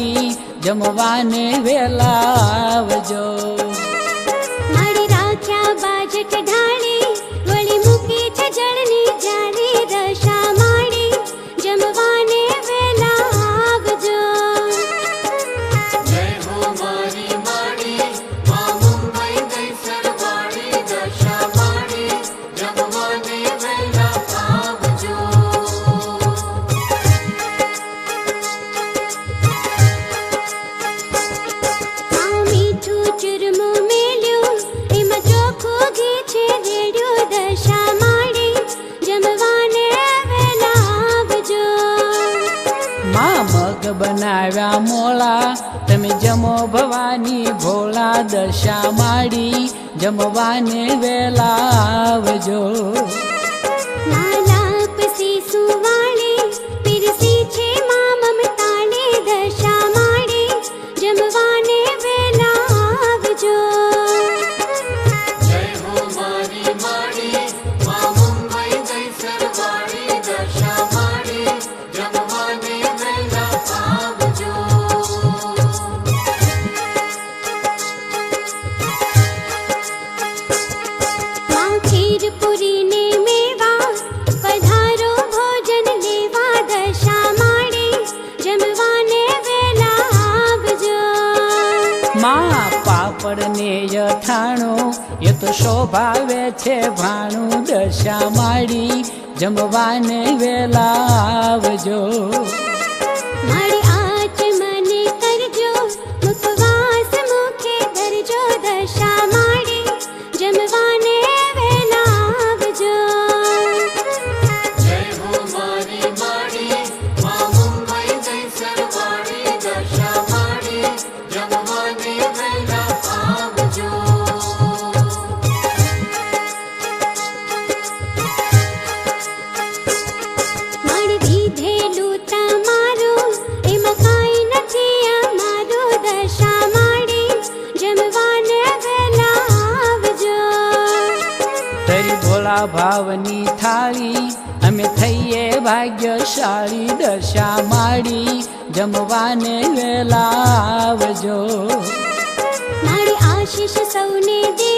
માડી જમવાને વેલા આવજો। મારી રાખ્યા બાજટ ઢાળી વળી મૂકી છે જળની જાળી દશા માડી જમવાને વેલા આવજો। જય હો મારી માડી મા મુંબઈ ગઈ સરવાળી દશા માડી જમવાને વેલા આવજો। મીઠું ચૂરમું મેલ્યું એમાં ચોખ્ખું ઘી છે રેડ્યું દશા માડી જમવાને વેલા આવજો। માં મગ બનાવ્યા મોળા તમે જમો ભવાની ભોળા દશા માડી જમવાને વેલા આવજો। માલા પસી સુવાળી પીરસી છે મા મમતાની દશા માડી જમવાને વેલા આવજો। જય હો મારી માડી મા મુંબઈ ગઈ સરવાળી દશા માડી જમવાને વેલા આવજો। માં ખીર પૂરી ને મેવા પધારો ભોજન લેવા દશા માડી જમવાને વેલા આવજો। માં પાપડ ને યથાણું એ તો શોભાવે છે ભાણું દશા માડી જમવાને વેલા આવજો। મારી આચ મને કરજો મુખવાસ મુખે ધરજો દશા માડી જમવાને વેલા આવજો। જય હો મારી માડી મા મુંબઈ ગઈ સરવાળી દશા માડી જમવાને વેલા આવજો। મારી દીધેલું તમારું એમાં કાંઈ નથી અમારું દશા માડી જમવાને વેલા આવજો। તરી ભોળા ભાવની થાળી અમે થઈએ ભાગ્યશાળી દશા માડી જમવાને વેલા આવજો। મારી આશીષ સૌને દે